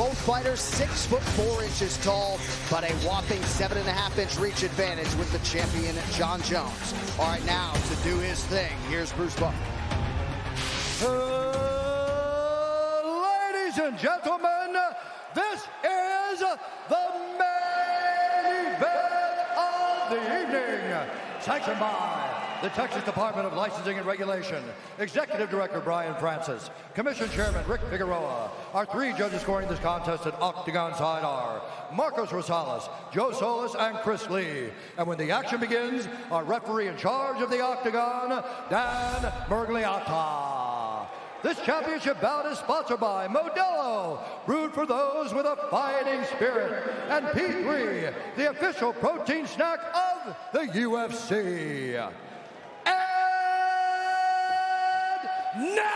Both fighters 6'4" tall, but a whopping 7.5-inch reach advantage with the champion, Jon Jones. All right, now to do his thing, here's Bruce Buffer. Ladies and gentlemen, this is the main event of the evening. Sanctioned by the Texas Department of Licensing and Regulation, Executive Director Brian Francis, Commission Chairman Rick Figueroa. Our 3 judges scoring this contest at Octagon side are Marcos Rosales, Joe Solis, and Chris Lee. And when the action begins, our referee in charge of the Octagon, Dan Mergliata. This championship bout is sponsored by Modelo, brewed for those with a fighting spirit, and P3, the official protein snack of the UFC. And now,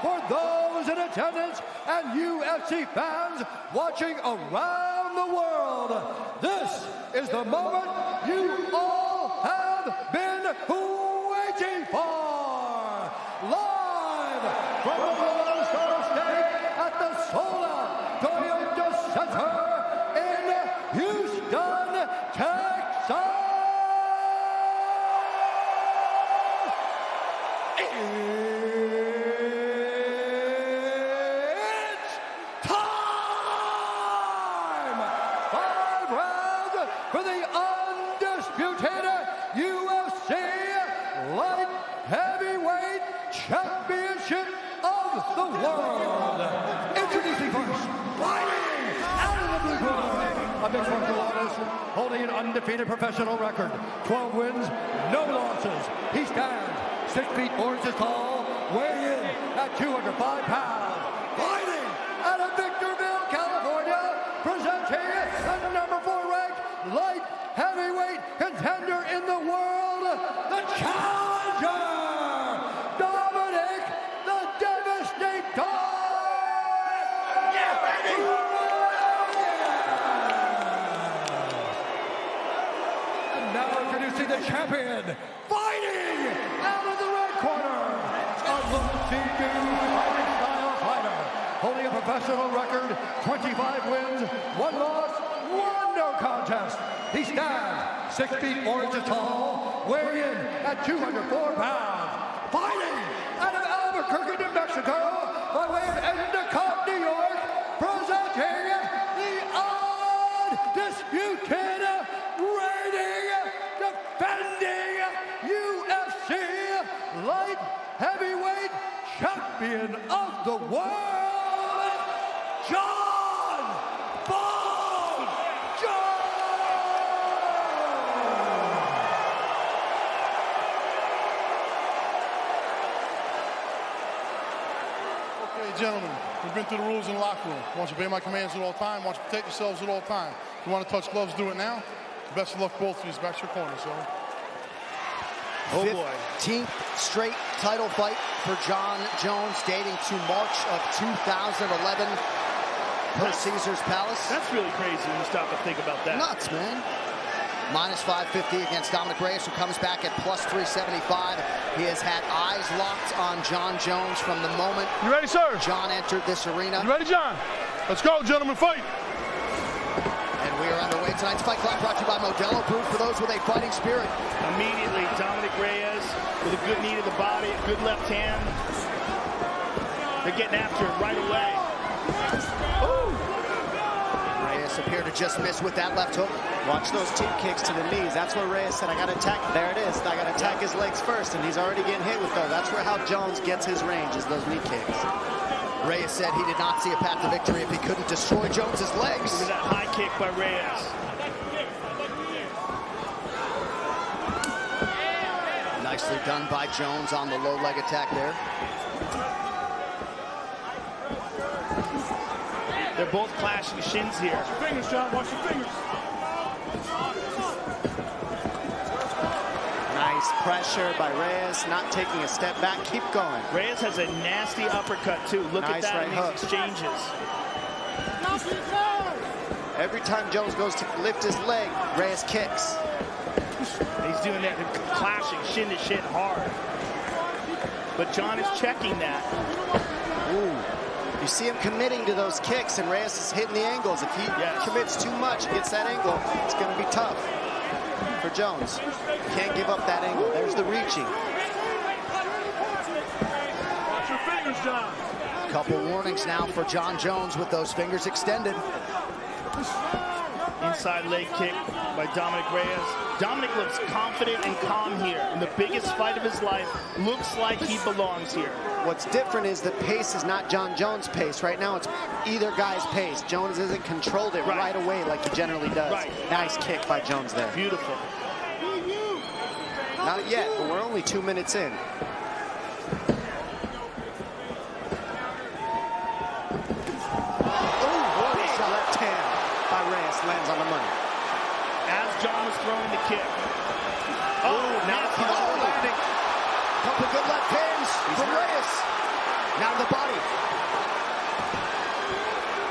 for those in attendance and UFC fans watching around the world, this is the moment you all have been waiting for. Live from the Lone Star State at the Sola Toyota Center in Houston, Texas. It's time! 5 rounds for the undisputed UFC light heavyweight championship of the world. Introducing first, fighting out of the blue corner, a mixed martial artist holding an undefeated professional record, 12 wins, no losses. He stands 6 feet 4 inches tall, weighing in at 205 pounds. Fighting out of Victorville, California, presenting the number 4 ranked light heavyweight contender in the world, the challenger, Dominic, the Devastator! Yeah, baby! And now introducing the champion, fighting out of the red corner, a look-seeking fighting style fighter, holding a professional record, 25 wins, 1 loss, 1 no contest. He stands 6 feet 4 inches tall, weighing in at 204 pounds. Fighting out of Albuquerque, New Mexico, by way of Endicott, New York, presenting the undisputed, reigning, defending UFC light heavyweight champion of the world, Jon Jones! Gentlemen, we've been through the rules in the locker room. I want you to obey my commands at all times. I want you to protect yourselves at all times. If you want to touch gloves, do it now. Best of luck, both of you. Back to your corner, so. Oh boy. 15th straight title fight for Jon Jones, dating to March of 2011 per Caesar's Palace. That's really crazy when you stop to think about that. Nuts, man. Minus 550 against Dominic Reyes, who comes back at plus 375. He has had eyes locked on Jon Jones from the moment You ready, sir? Jon entered this arena. You ready, John? Let's go, gentlemen, fight. And we are underway. Tonight's Fight Club brought to you by Modelo, brewed for those with a fighting spirit. Immediately, Dominic Reyes with a good knee to the body, a good left hand. They're getting after him right away. Ooh. Reyes appeared to just miss with that left hook. Watch those team kicks to the knees. That's where Reyes said, I got to attack. There it is. I got to attack his legs first, and he's already getting hit with those. That's where how Jones gets his range, is those knee kicks. Reyes said he did not see a path to victory if he couldn't destroy Jones's legs. Look at that high kick by Reyes. Nicely done by Jones on the low leg attack there. They're both clashing shins here. Watch your fingers, John. Watch your fingers. Nice pressure by Reyes, not taking a step back. Keep going. Reyes has a nasty uppercut, too. Look Nice at that right in hook. these exchanges. Every time Jones goes to lift his leg, Reyes kicks. He's doing that, clashing shin to shin hard. But Jon is checking that. Ooh. You see him committing to those kicks, and Reyes is hitting the angles. If he commits too much, gets that angle, it's going to be tough for Jones. Can't give up that angle. There's the reaching. Watch your fingers, John. Couple warnings now for Jon Jones with those fingers extended. Inside leg kick by Dominic Reyes. Dominic looks confident and calm here. In the biggest fight of his life, looks like he belongs here. What's different is the pace is not Jon Jones' pace. Right now, it's either guy's pace. Jones hasn't controlled it right away like he generally does. Nice kick by Jones there. Beautiful. Not yet, but we're only 2 minutes in. Left hand by Reyes lands on the money. As John was throwing the kick. Now he's landing. Couple good left hands from Reyes. Now to the body.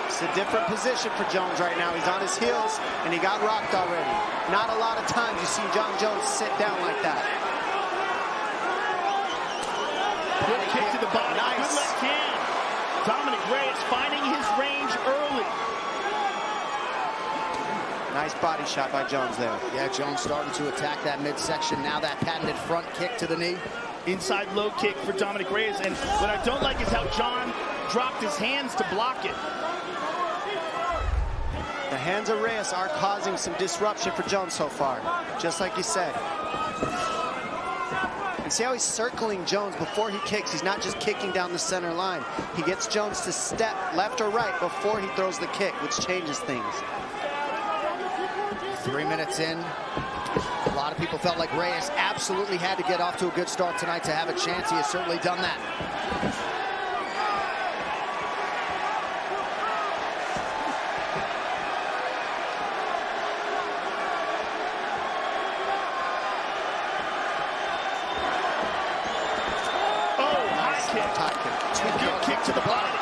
It's a different position for Jones right now. He's on his heels, and he got rocked already. Not a lot of times you see Jon Jones sit down like that. Good kick to the body. Nice. Good left hand. Dominic Reyes finding his range early. Nice body shot by Jones there. Yeah, Jones starting to attack that midsection. Now that patented front kick to the knee. Inside low kick for Dominic Reyes. And what I don't like is how John dropped his hands to block it. The hands of Reyes are causing some disruption for Jones so far, just like you said. And see how he's circling Jones before he kicks. He's not just kicking down the center line. He gets Jones to step left or right before he throws the kick, which changes things. 3 minutes in. A lot of people felt like Reyes absolutely had to get off to a good start tonight to have a chance. He has certainly done that. Good kick to the body.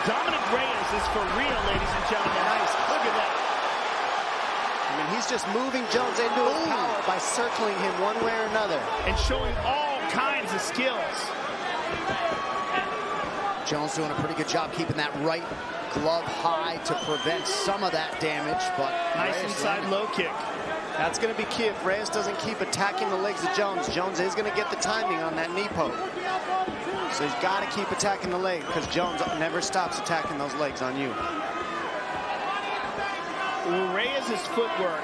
Dominic Reyes is for real, ladies and gentlemen. Nice. Look at that. I mean, he's just moving Jones into his power by circling him one way or another. And showing all kinds of skills. Jones doing a pretty good job keeping that right glove high to prevent some of that damage, but nice Reyes inside low kick. That's going to be key. If Reyes doesn't keep attacking the legs of Jones, Jones is going to get the timing on that knee poke. So he's got to keep attacking the leg because Jones never stops attacking those legs on you. Reyes' footwork,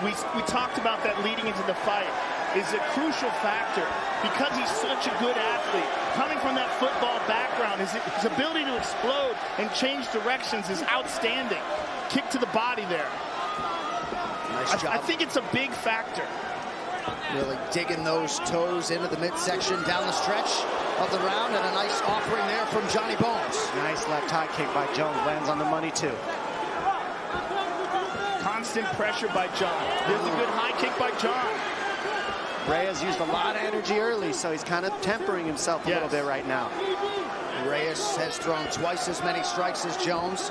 we talked about that leading into the fight, is a crucial factor because he's such a good athlete. Coming from that football background, his ability to explode and change directions is outstanding. Kick to the body there. Nice job. I think it's a big factor. Really digging those toes into the midsection down the stretch of the round, and a nice offering there from Johnny Bones. Nice left high kick by Jones, lands on the money too. Constant pressure by John. There's a good high kick by John. Reyes used a lot of energy early, so he's kind of tempering himself a little bit right now. Reyes has thrown twice as many strikes as Jones.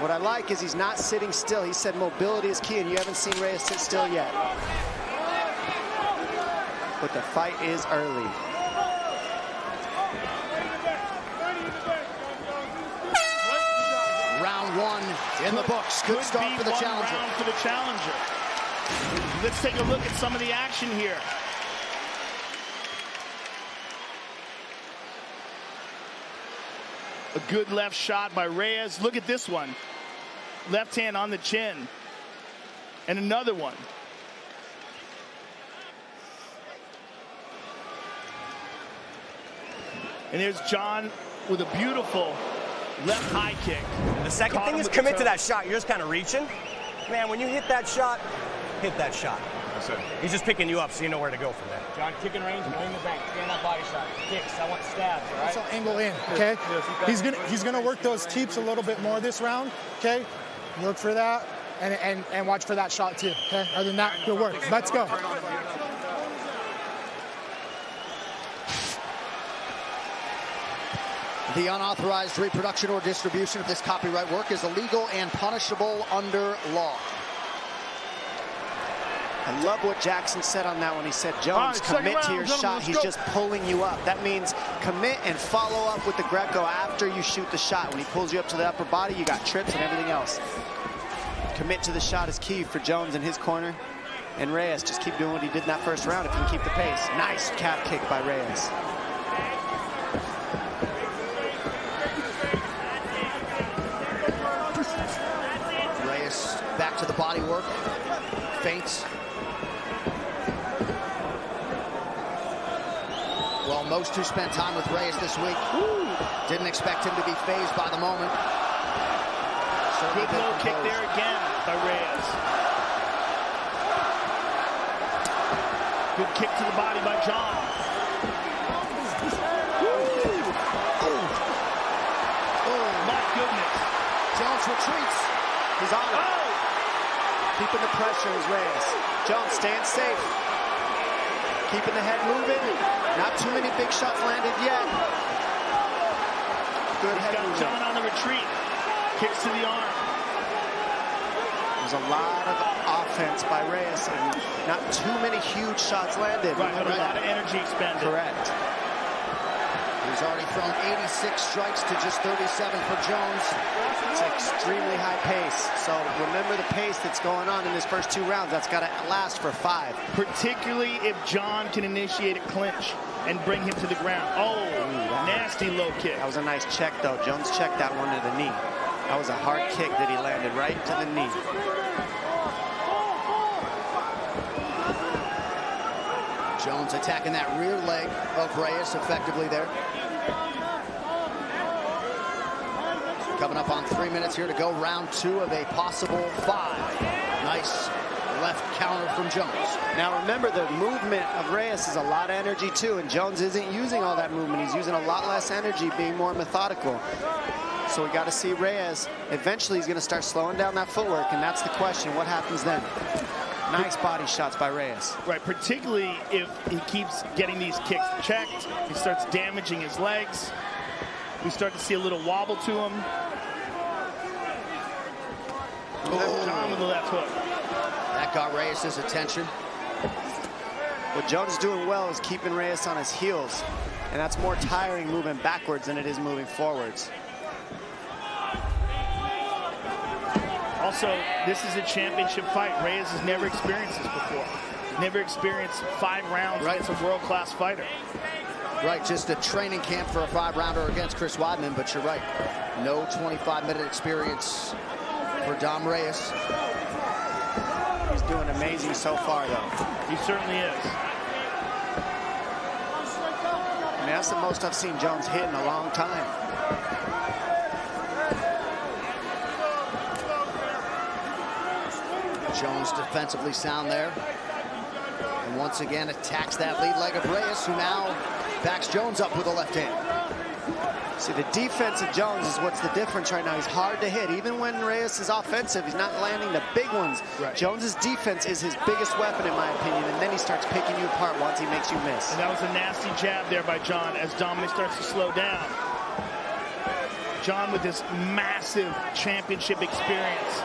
What I like is he's not sitting still. He said mobility is key, and you haven't seen Reyes sit still yet. But the fight is early. Round one in the books. Good start for the challenger. Round for the challenger. Let's take a look at some of the action here. A good left shot by Reyes. Look at this one. Left hand on the chin. And another one. And there's John with a beautiful left high kick. The second thing is commit to that shot. You're just kind of reaching. Man, when you hit that shot, hit that shot. That's it. He's just picking you up so you know where to go from there. John, kicking range, bring the bank, stand that body shot. Kicks, I want stabs, all right? Also angle in, okay? He's gonna work those teeps a little bit more this round, okay? Look for that and watch for that shot too, okay? Other than that, good work. Let's go. The unauthorized reproduction or distribution of this copyright work is illegal and punishable under law. I love what Jackson said on that one. He said, Jones, commit to your shot. He's just pulling you up. That means commit and follow up with the Greco after you shoot the shot. When he pulls you up to the upper body, you got trips and everything else. Commit to the shot is key for Jones in his corner. And Reyes, just keep doing what he did in that first round if he can keep the pace. Nice calf kick by Reyes. Reyes back to the body work. Feints. Well, most who spent time with Reyes this week didn't expect him to be fazed by the moment. Good low kick there again by Reyes. Good kick to the body by John. Oh, my goodness. Jones retreats. He's on it. Oh! Keeping the pressure is Reyes. Jones staying safe. Keeping the head moving. Not too many big shots landed yet. Good head got movement. John on the retreat. Kicks to the arm. There's a lot of offense by Reyes and not too many huge shots landed. Right, but a lot of energy expended. Correct. He's already thrown 86 strikes to just 37 for Jones. It's extremely high pace. So remember the pace that's going on in this first 2 rounds. That's got to last for 5. Particularly if John can initiate a clinch and bring him to the ground. Oh, nasty low kick. That was a nice check, though. Jones checked that one to the knee. That was a hard kick that he landed right to the knee. Jones attacking that rear leg of Reyes effectively there. Coming up on 3 minutes here to go. Round 2 of a possible 5. Nice left counter from Jones. Now remember, the movement of Reyes is a lot of energy too, and Jones isn't using all that movement. He's using a lot less energy, being more methodical. So we got to see Reyes. Eventually he's going to start slowing down that footwork, and that's the question. What happens then? Nice body shots by Reyes. Right, particularly if he keeps getting these kicks checked. He starts damaging his legs. We start to see a little wobble to him. John with the left hook. That got Reyes' attention. What Jones is doing well is keeping Reyes on his heels, and that's more tiring moving backwards than it is moving forwards. Also, this is a championship fight. Reyes has never experienced this before. Never experienced 5 rounds against a world-class fighter. Right, just a training camp for a 5-rounder against Chris Weidman, but you're right. No 25-minute experience for Dom Reyes. He's doing amazing so far, though. He certainly is. I mean, that's the most I've seen Jones hit in a long time. Jones defensively sound there. And once again attacks that lead leg of Reyes, who now backs Jones up with a left hand. See, the defense of Jones is what's the difference right now. He's hard to hit. Even when Reyes is offensive, he's not landing the big ones. Right. Jones's defense is his biggest weapon, in my opinion, and then he starts picking you apart once he makes you miss. And that was a nasty jab there by John as Dominic starts to slow down. John with this massive championship experience.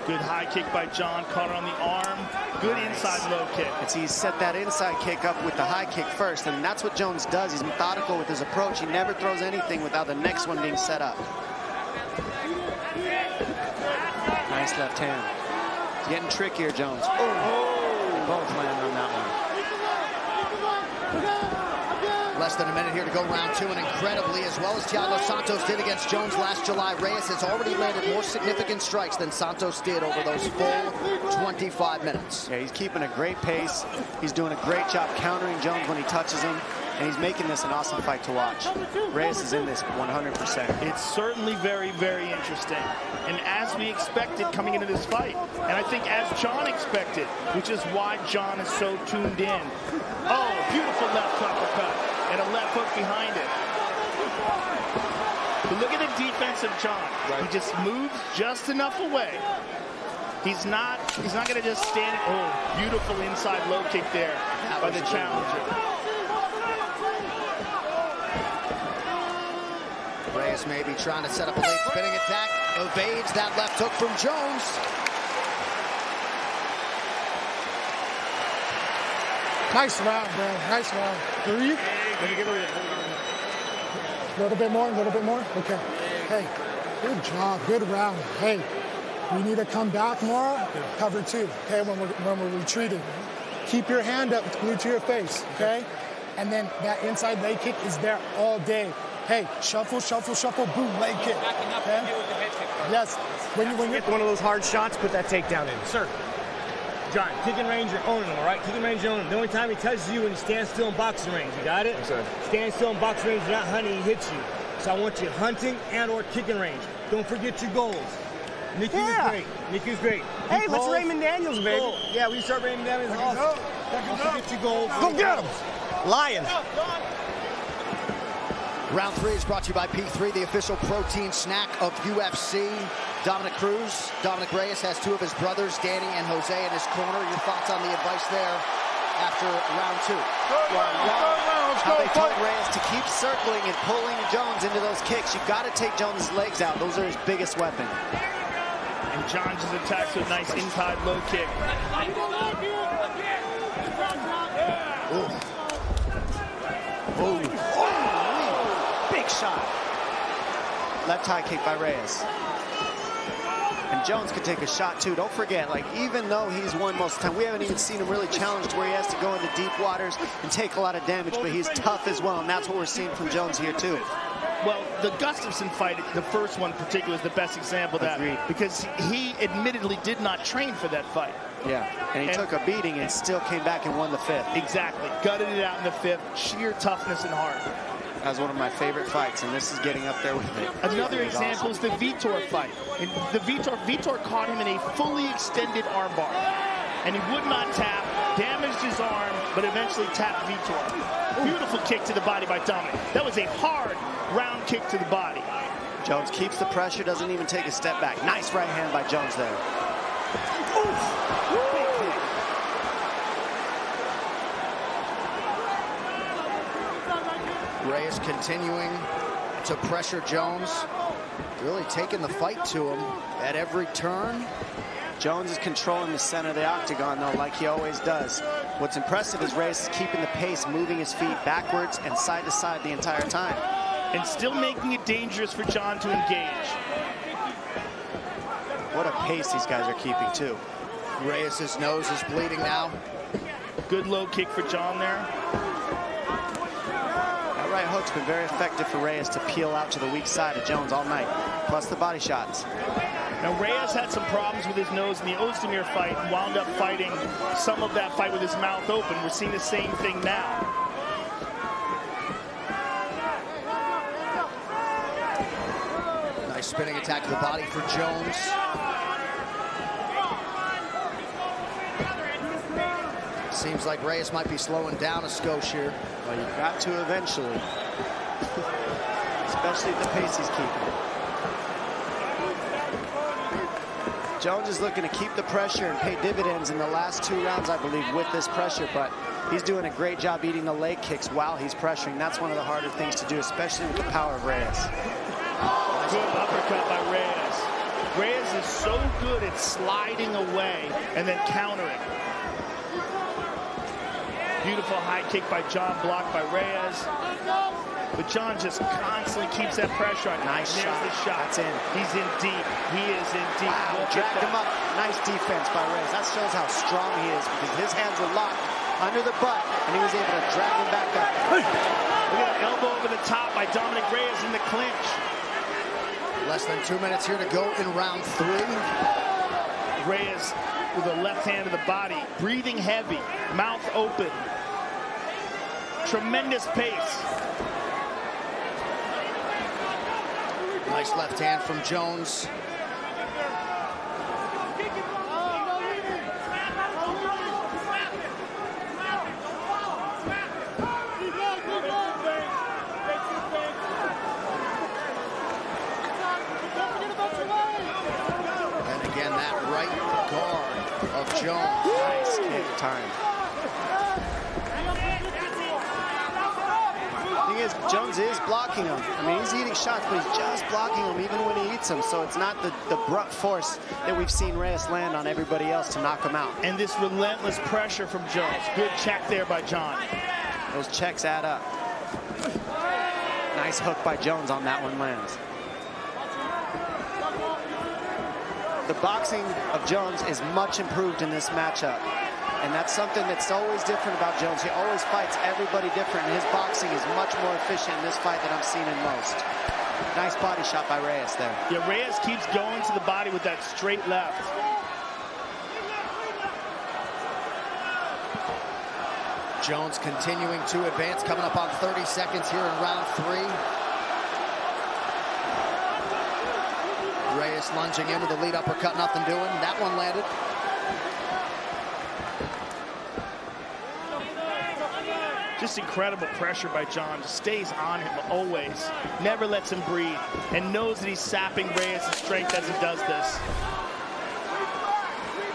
Good high kick by John, caught her on the arm. Good inside low kick. He set that inside kick up with the high kick first, and that's what Jones does. He's methodical with his approach. He never throws anything without the next one being set up. Nice left hand. He's getting trickier, Jones. Oh! They both landed on that one. Less than a minute here to go, round 2, and incredibly, as well as Thiago Santos did against Jones last July, Reyes has already landed more significant strikes than Santos did over those full 25 minutes. Yeah, he's keeping a great pace. He's doing a great job countering Jones when he touches him, and he's making this an awesome fight to watch. Reyes is in this 100%. It's certainly very, very interesting. And as we expected coming into this fight, and I think as John expected, which is why John is so tuned in. Oh, beautiful left uppercut. And a left hook behind it. But look at the defense of John. Right. He just moves just enough away. He's not going to just stand. Oh, beautiful inside low kick there by the challenger. Reyes maybe trying to set up a late spinning attack. Evades that left hook from Jones. Nice round, bro. Nice round. Breathe. A little bit more, a little bit more. Okay. Hey, good job. Good round. Hey, we need to come back more. Cover 2, okay, when we're retreating. Keep your hand up, glued to your face, okay? And then that inside leg kick is there all day. Hey, shuffle, shuffle, shuffle, boom, leg kick. Okay? Yes. When you get one of those hard shots, put that takedown in. Sir. John, kicking range, you're owning him, all right? Kicking range, you're owning him. The only time he touches you when you stand still in boxing range. You got it? Yes, sir. Stand still in boxing range, you're not hunting, he hits you. So I want you hunting and or kicking range. Don't forget your goals. Nikki was great. Nikki was great. Hey, let's Raymond Daniels, baby. Goal. Yeah, we start Raymond Daniels. Awesome. Don't forget your goals. Go get him. Lion. Round 3 is brought to you by P3, the official protein snack of UFC. Dominic Reyes has 2 of his brothers, Danny and Jose, in his corner. Your thoughts on the advice there after round 2? How they told Reyes to keep circling and pulling Jones into those kicks. You've got to take Jones' legs out. Those are his biggest weapon. And John just attacks with a nice inside low kick. Big shot. Left high kick by Reyes. And Jones could take a shot too. Don't forget, like, even though he's won most of the time, we haven't even seen him really challenged where he has to go into deep waters and take a lot of damage, but he's tough as well, and that's what we're seeing from Jones here too. Well, the Gustafsson fight, the first one in particular, is the best example of that. Agreed. Because he admittedly did not train for that fight. Yeah, and he took a beating and still came back and won the 5th. Exactly. Gutted it out in the 5th. Sheer toughness and heart. That was one of my favorite fights, and this is getting up there with it. Another example is the Vitor fight. And the Vitor caught him in a fully extended armbar. And he would not tap, damaged his arm, but eventually tapped Vitor. Beautiful kick to the body by Dominic. That was a hard round kick to the body. Jones keeps the pressure, doesn't even take a step back. Nice right hand by Jones there. Big kick. Reyes continuing to pressure Jones, really taking the fight to him at every turn. Jones is controlling the center of the octagon, though, like he always does. What's impressive is Reyes is keeping the pace, moving his feet backwards and side to side the entire time. And still making it dangerous for John to engage. What a pace these guys are keeping, too. Reyes' nose is bleeding now. Good low kick for John there. That right hook's been very effective for Reyes to peel out to the weak side of Jones all night, plus the body shots. Now, Reyes had some problems with his nose in the Ozdemir fight and wound up fighting some of that fight with his mouth open. We're seeing the same thing now. Nice spinning attack to the body for Jones. Seems like Reyes might be slowing down a skosh here. Well, you've got to eventually. Especially at the pace he's keeping. Jones is looking to keep the pressure and pay dividends in the last 2 rounds, I believe, with this pressure, but he's doing a great job eating the leg kicks while he's pressuring. That's one of the harder things to do, especially with the power of Reyes. Good uppercut by Reyes. Reyes is so good at sliding away and then countering. Beautiful high kick by John, blocked by Reyes. But John just constantly keeps that pressure on him. Nice shot. There's the shot. That's in. He's in deep. He is in deep. Wow, dragged him up. Nice defense by Reyes. That shows how strong he is because his hands were locked under the butt and he was able to drag him back up. Look at an elbow over the top by Dominic Reyes in the clinch. Less than 2 minutes here to go in round 3. Reyes with a left hand to the body, breathing heavy, mouth open. Tremendous pace. Nice left hand from Jones. And again, that right guard of Jones. Nice kick time. thing is, Jones is blocking him. I mean, he's eating shots, but he's just blocking him even when he eats them. So it's not the brunt force that we've seen Reyes land on everybody else to knock him out. And this relentless pressure from Jones. Good check there by John. Those checks add up. Nice hook by Jones on that one lands. The boxing of Jones is much improved in this matchup. And that's something that's always different about Jones. He always fights everybody different, and his boxing is much more efficient in this fight than I've seen in most. Nice body shot by Reyes there. Yeah, Reyes keeps going to the body with that straight left. Jones continuing to advance, coming up on 30 seconds here in round 3. Reyes lunging in with a lead uppercut, nothing doing. That one landed. Just incredible pressure by John. Just stays on him always. Never lets him breathe. And knows that he's sapping Reyes' strength as he does this.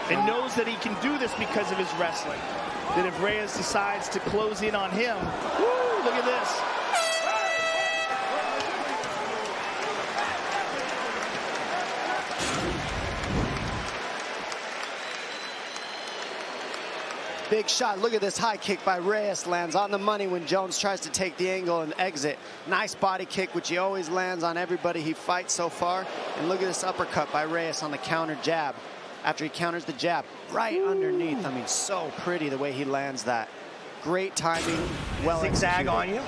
And knows that he can do this because of his wrestling. That if Reyes decides to close in on him, woo, look at this. Big shot. Look at this high kick by Reyes. Lands on the money when Jones tries to take the angle and exit. Nice body kick, which he always lands on everybody he fights so far. And look at this uppercut by Reyes on the counter jab. After he counters the jab, right underneath. I mean, so pretty the way he lands that. Great timing, well Zigzag executed. on you.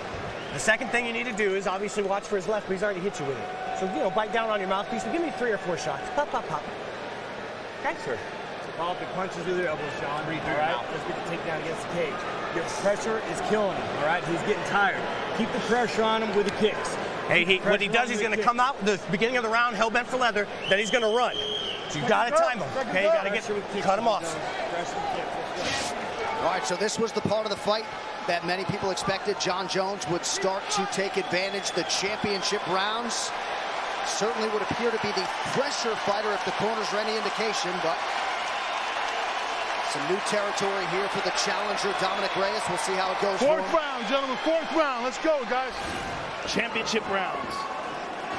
The second thing you need to do is obviously watch for his left, but he's already hit you with it. So, you know, bite down on your mouthpiece and give me 3 or 4 shots. Pop, pop, pop. Okay, sir. Follow up the punches with your elbows, John. All right, let's get the takedown against the cage. Your pressure is killing him, all right? He's getting tired. Keep the pressure on him with the kicks. Hey, what he does, he's going to come out the beginning of the round, hell-bent for leather, then he's going to run. So you got to time him, okay? You got to cut him off. All right, so this was the part of the fight that many people expected Jon Jones would start to take advantage. The championship rounds certainly would appear to be the fresher fighter if the corners are any indication, but some new territory here for the challenger, Dominic Reyes. We'll see how it goes. Fourth round, gentlemen, 4th round. Let's go, guys. Championship rounds.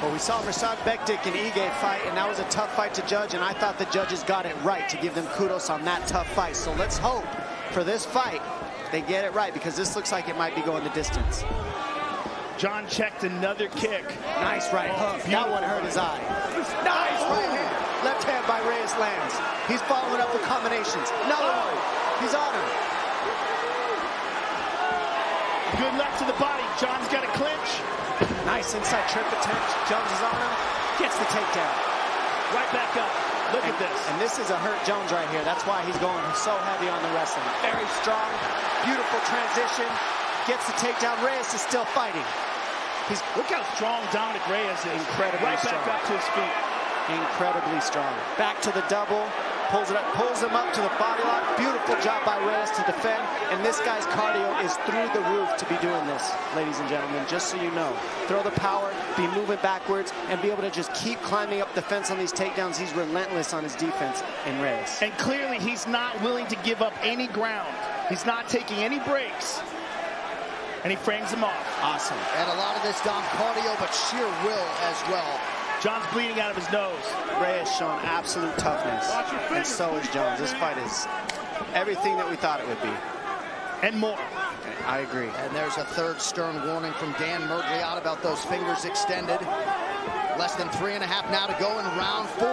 Well, we saw Rashad Bektik and Ige fight, and that was a tough fight to judge, and I thought the judges got it right to give them kudos on that tough fight. So let's hope for this fight they get it right, because this looks like it might be going the distance. John checked another kick. Nice right hook. That one hurt his eye. Nice right hand. Left hand by Reyes lands. He's following up with combinations. Another one. He's on him. Good left to the body. John's got a clinch. Nice inside trip attempt. Jones is on him. Gets the takedown. Right back up. Look at this. And this is a hurt Jones right here. That's why he's going so heavy on the wrestling. Very strong. Beautiful transition. Gets the takedown. Reyes is still fighting. Look how strong Dominic Reyes is. Incredibly right strong. back up to his feet. Incredibly strong. Back to the double. Pulls it up, pulls him up to the body lock. Beautiful job by Reyes to defend. And this guy's cardio is through the roof to be doing this, ladies and gentlemen, just so you know. Throw the power, be moving backwards, and be able to just keep climbing up the fence on these takedowns. He's relentless on his defense in Reyes. And clearly he's not willing to give up any ground. He's not taking any breaks. And he frames him off. Awesome. And a lot of this, Dom, cardio, but sheer will as well. John's bleeding out of his nose. Reyes showing absolute toughness, and so is Jones. This fight is everything that we thought it would be. And more. I agree. And there's a third stern warning from Dan Mergliot about those fingers extended. Less than 3.5 now to go in round 4.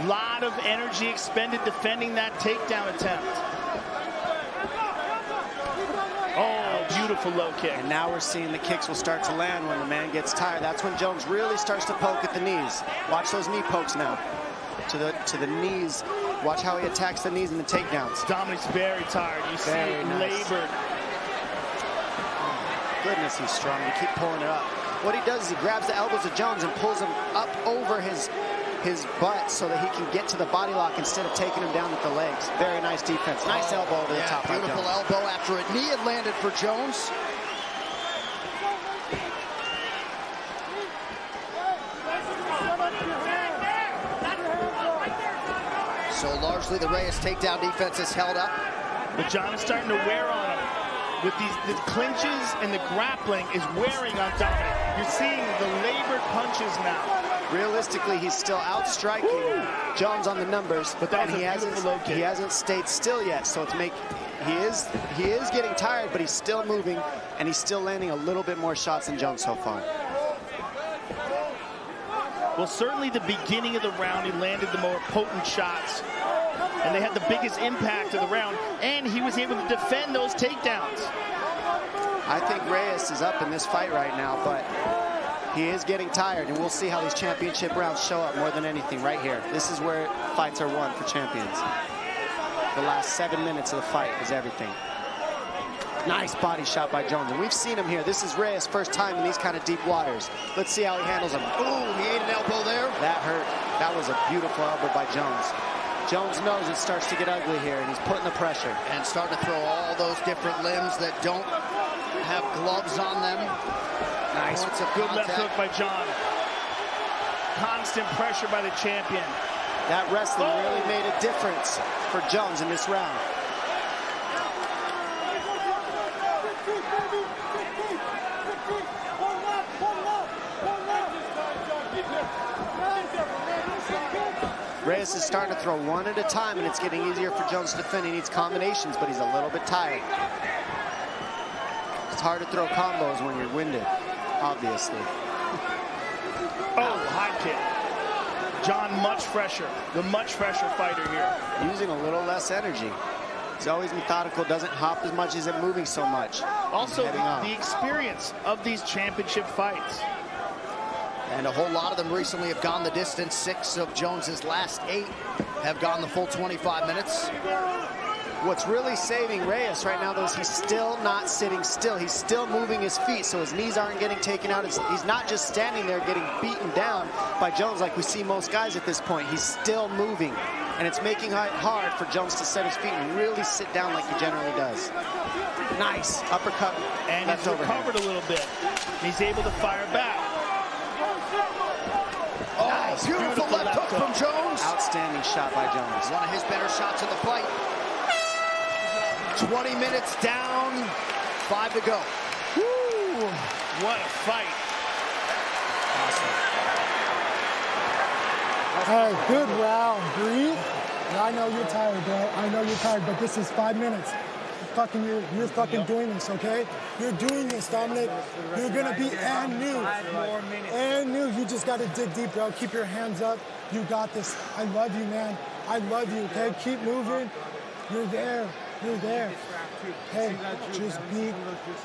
Lot of energy expended defending that takedown attempt. Oh, beautiful low kick. And now we're seeing the kicks will start to land when the man gets tired. That's when Jones really starts to poke at the knees. Watch those knee pokes now. To the knees. Watch how he attacks the knees and the takedowns. Dominic's very tired. You see it labored. Oh, goodness, he's strong. You keep pulling it up. What he does is he grabs the elbows of Jones and pulls him up over his butt so that he can get to the body lock instead of taking him down with the legs. Very nice defense. Nice elbow over the top. Beautiful elbow after a knee had landed for Jones. So largely the Reyes takedown defense is held up. But John is starting to wear on him. With the clinches and the grappling is wearing on Dominic. You're seeing the labored punches now. Realistically, he's still outstriking Jones on the numbers, but he hasn't stayed still yet. So he is getting tired, but he's still moving, and he's still landing a little bit more shots than Jones so far. Well, certainly the beginning of the round, he landed the more potent shots, and they had the biggest impact of the round, and he was able to defend those takedowns. I think Reyes is up in this fight right now, but he is getting tired, and we'll see how these championship rounds show up more than anything right here. This is where fights are won for champions. The last 7 minutes of the fight is everything. Nice body shot by Jones, and we've seen him here. This is Reyes' first time in these kind of deep waters. Let's see how he handles him. Ooh, he ate an elbow there. That hurt. That was a beautiful elbow by Jones. Jones knows it starts to get ugly here, and he's putting the pressure. And starting to throw all those different limbs that don't have gloves on them. Nice. Good left hook by John. Constant pressure by the champion. That wrestling really made a difference for Jones in this round. Reyes is starting to throw one at a time, and it's getting easier for Jones to defend. He needs combinations, but he's a little bit tired. It's hard to throw combos when you're winded, obviously. Oh, high kick. John much fresher, the much fresher fighter here. Using a little less energy. He's always methodical, doesn't hop as much, isn't moving so much. Also, the experience of these championship fights. And a whole lot of them recently have gone the distance. 6 of Jones's last 8 have gone the full 25 minutes. What's really saving Reyes right now, though, is he's still not sitting still. He's still moving his feet, so his knees aren't getting taken out. He's not just standing there getting beaten down by Jones like we see most guys at this point. He's still moving, and it's making it hard for Jones to set his feet and really sit down like he generally does. Nice uppercut. And he's recovered a little bit. He's able to fire back. Nice, beautiful left hook from Jones. Outstanding shot by Jones. One of his better shots in the fight. 20 minutes down, 5 to go. Woo, what a fight. Hey, good round. Breathe. And I know you're tired, bro. I know you're tired, but this is 5 minutes. You're fucking doing this, okay? You're doing this, Dominic. You're gonna be and new. And new. You just gotta dig deep, bro. Keep your hands up. You got this. I love you, man. I love you, okay? Keep moving. You're there. You're there. Hey, just be.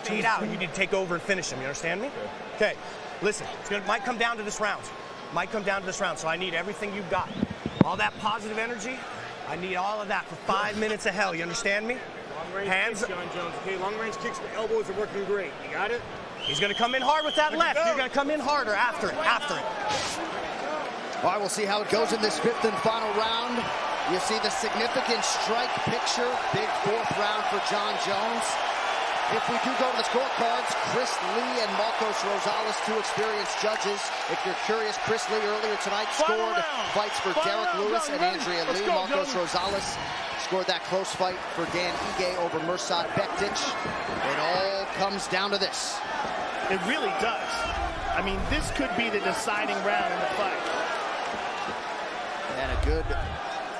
Fade out. You need to take over and finish him. You understand me? Okay. Listen, might come down to this round. Might come down to this round. So I need everything you've got. All that positive energy. I need all of that for 5 minutes of hell. You understand me? Hands. Kicks, John Jones. Okay, long range kicks with elbows are working great. You got it? He's going to come in hard with that left. You're going to come in harder after it. After it. All right, we'll see how it goes in this 5th and final round. You see the significant strike picture. Big 4th round for John Jones. If we do go to the scorecards, Chris Lee and Marcos Rosales, 2 experienced judges. If you're curious, Chris Lee earlier tonight scored fights for Derek Lewis and Andrea Lee. Marcos Rosales scored that close fight for Dan Ige over Mirsad Bektic. It all comes down to this. It really does. I mean, this could be the deciding round in the fight. And a good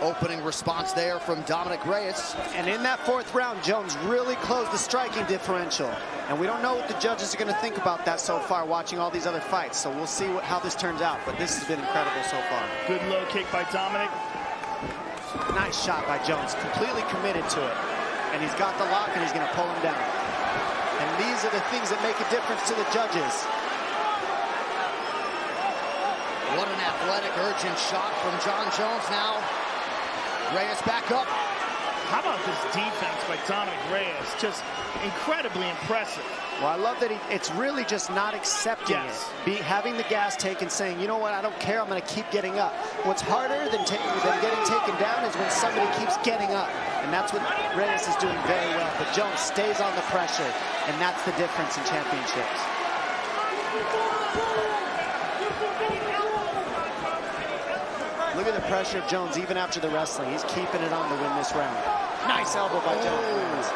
opening response there from Dominic Reyes. And in that 4th round, Jones really closed the striking differential. And we don't know what the judges are going to think about that so far, watching all these other fights. So we'll see how this turns out. But this has been incredible so far. Good low kick by Dominic. Nice shot by Jones, completely committed to it. And he's got the lock, and he's going to pull him down. And these are the things that make a difference to the judges. What an athletic, urgent shot from John Jones now. Reyes back up. How about this defense by Dominic Reyes? Just incredibly impressive. Well, I love that it's really just not accepting it. Having the gas taken, saying, you know what, I don't care, I'm going to keep getting up. What's harder than getting taken down is when somebody keeps getting up. And that's what Reyes is doing very well. But Jones stays on the pressure, and that's the difference in championships. Look Look at the pressure of Jones even after the wrestling. He's keeping it on to win this round. Nice elbow by Jones.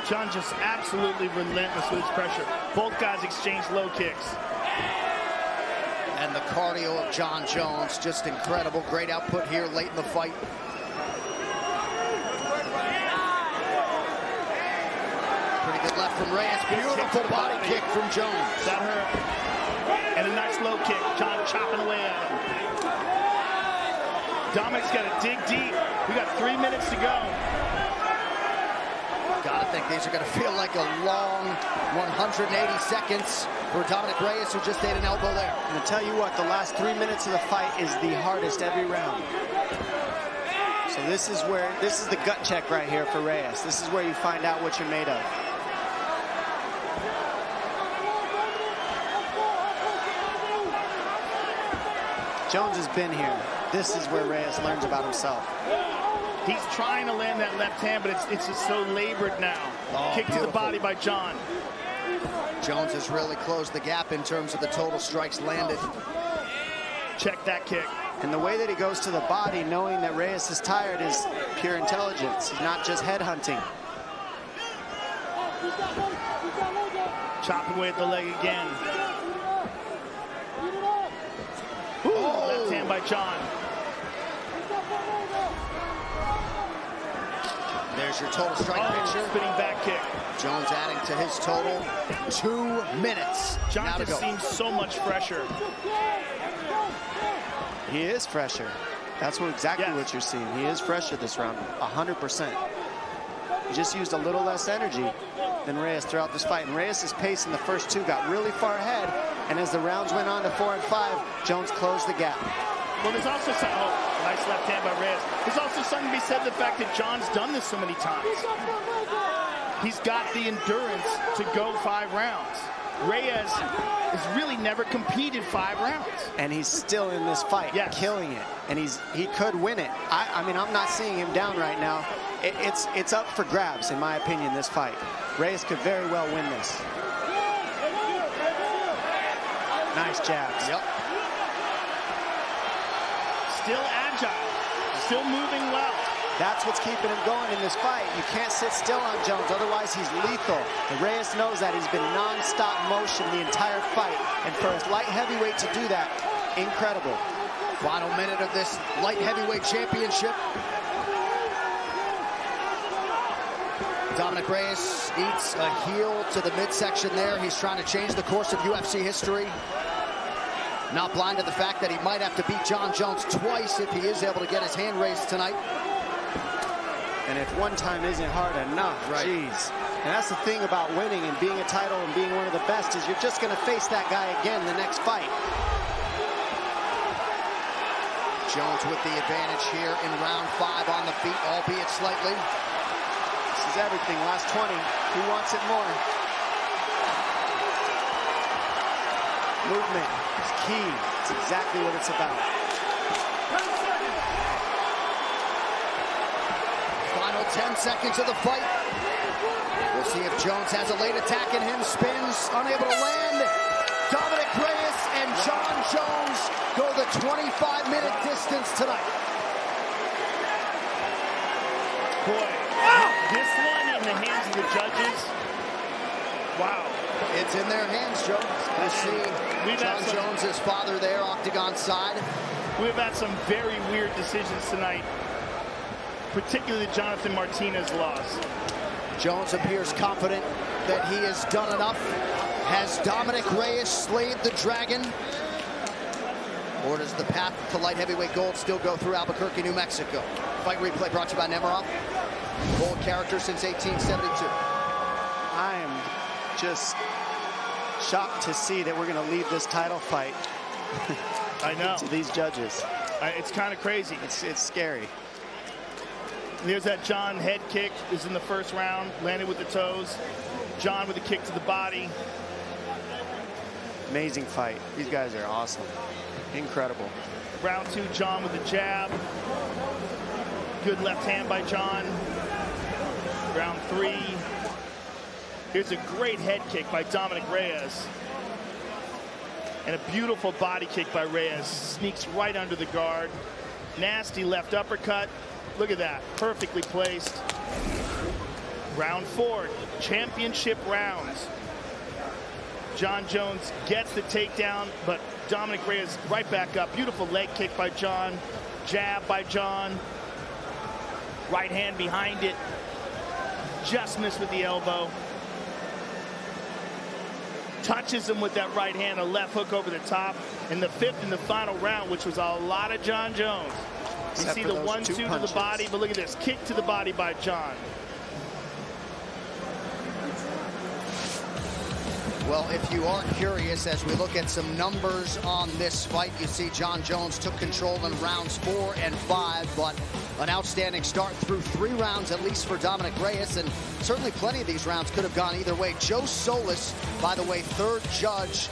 John just absolutely relentless with his pressure. Both guys exchange low kicks. And the cardio of John Jones, just incredible. Great output here late in the fight. Pretty good left from Reyes. Beautiful body kick from Jones. That hurt. And a nice low kick. John chopping away at him. Dominic's got to dig deep. We got 3 minutes to go. Gotta think these are gonna feel like a long 180 seconds for Dominic Reyes, who just ate an elbow there. And to tell you what, the last 3 minutes of the fight is the hardest every round. So this is the gut check right here for Reyes. This is where you find out what you're made of. Jones has been here. This is where Reyes learns about himself. He's trying to land that left hand, but it's just so labored now. Kick to the body by John. Jones has really closed the gap in terms of the total strikes landed. Check that kick. And the way that he goes to the body, knowing that Reyes is tired, is pure intelligence. He's not just head hunting. Chop away at the leg again. Ooh, left hand by John. There's your total strike picture. Spinning back kick. Jones adding to his total 2 minutes. John just seems so much fresher. He is fresher. That's exactly what you're seeing. He is fresher this round, 100%. He just used a little less energy than Reyes throughout this fight. And Reyes' pace in the first two got really far ahead. And as the rounds went on to 4 and 5, Jones closed the gap. Well, there's also some, nice left hand by Reyes. There's also something to be said to the fact that John's done this so many times. He's got the endurance to go 5 rounds. Reyes has really never competed 5 rounds. And he's still in this fight, killing it. And he could win it. I mean, I'm not seeing him down right now. It's up for grabs, in my opinion, this fight. Reyes could very well win this. Nice jabs. Yep. Still agile, still moving well. That's what's keeping him going in this fight. You can't sit still on Jones, otherwise he's lethal. And Reyes knows that. He's been non-stop motion the entire fight. And for a light heavyweight to do that, incredible. Final minute of this light heavyweight championship. Dominic Reyes eats a heel to the midsection there. He's trying to change the course of UFC history. Not blind to the fact that he might have to beat John Jones twice if he is able to get his hand raised tonight. And if one time isn't hard enough, geez. And that's the thing about winning and being a title and being one of the best is you're just going to face that guy again the next fight. Jones with the advantage here in round 5 on the feet, albeit slightly. This is everything. Last 20. Who wants it more? Movement is key. It's exactly what it's about. Final 10 seconds of the fight. We'll see if Jones has a late attack in him. Spins, unable to land. Dominic Reyes and John Jones go the 25-minute distance tonight. Boy, this one in the hands of the judges. Wow. It's in their hands, Joe. We'll see John Jones' father there, octagon side. We've had some very weird decisions tonight, particularly the Jonathan Martinez loss. Jones appears confident that he has done enough. Has Dominic Reyes slayed the dragon? Or does the path to light heavyweight gold still go through Albuquerque, New Mexico? Fight replay brought to you by Nemiroff. Gold character since 1872. I am just shocked to see that we're going to leave this title fight. I know. To these judges. It's kind of crazy. It's scary. There's that John head kick is in the first round, landed with the toes. John with a kick to the body. Amazing fight. These guys are awesome. Incredible. Round 2, John with the jab. Good left hand by John. Round 3, Here's a great head kick by Dominic Reyes. And a beautiful body kick by Reyes. Sneaks right under the guard. Nasty left uppercut. Look at that, perfectly placed. Round 4, championship rounds. Jon Jones gets the takedown, but Dominic Reyes right back up. Beautiful leg kick by Jon. Jab by Jon. Right hand behind it. Just missed with the elbow. Touches him with that right hand, a left hook over the top. In the 5th and the final round, which was a lot of Jon Jones. You see the 1-2 to the body, but look at this. Kick to the body by Jon. Well, if you are curious, as we look at some numbers on this fight, you see Jon Jones took control in rounds 4 and 5, but an outstanding start through 3 rounds, at least for Dominic Reyes, and certainly plenty of these rounds could have gone either way. Joe Solis, by the way, 3rd judge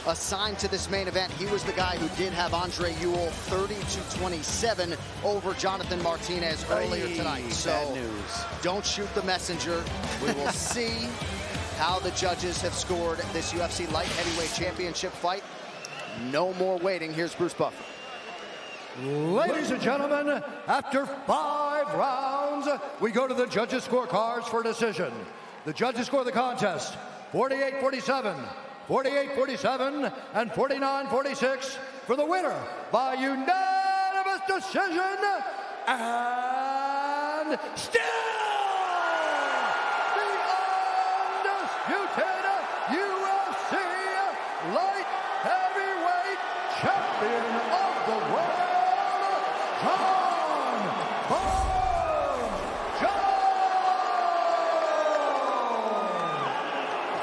assigned to this main event. He was the guy who did have Andre Ewell 30-27 over Jonathan Martinez earlier tonight. So don't shoot the messenger. We will see how the judges have scored this UFC light heavyweight championship fight. No more waiting. Here's Bruce Buffer. Ladies and gentlemen, after 5 rounds, we go to the judges' scorecards for decision. The judges score the contest 48-47, 48-47, and 49-46 for the winner by unanimous decision, and still UFC light heavyweight champion of the world, Jon Jones.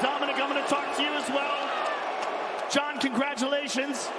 Dominic, I'm going to talk to you as well. Jon, congratulations.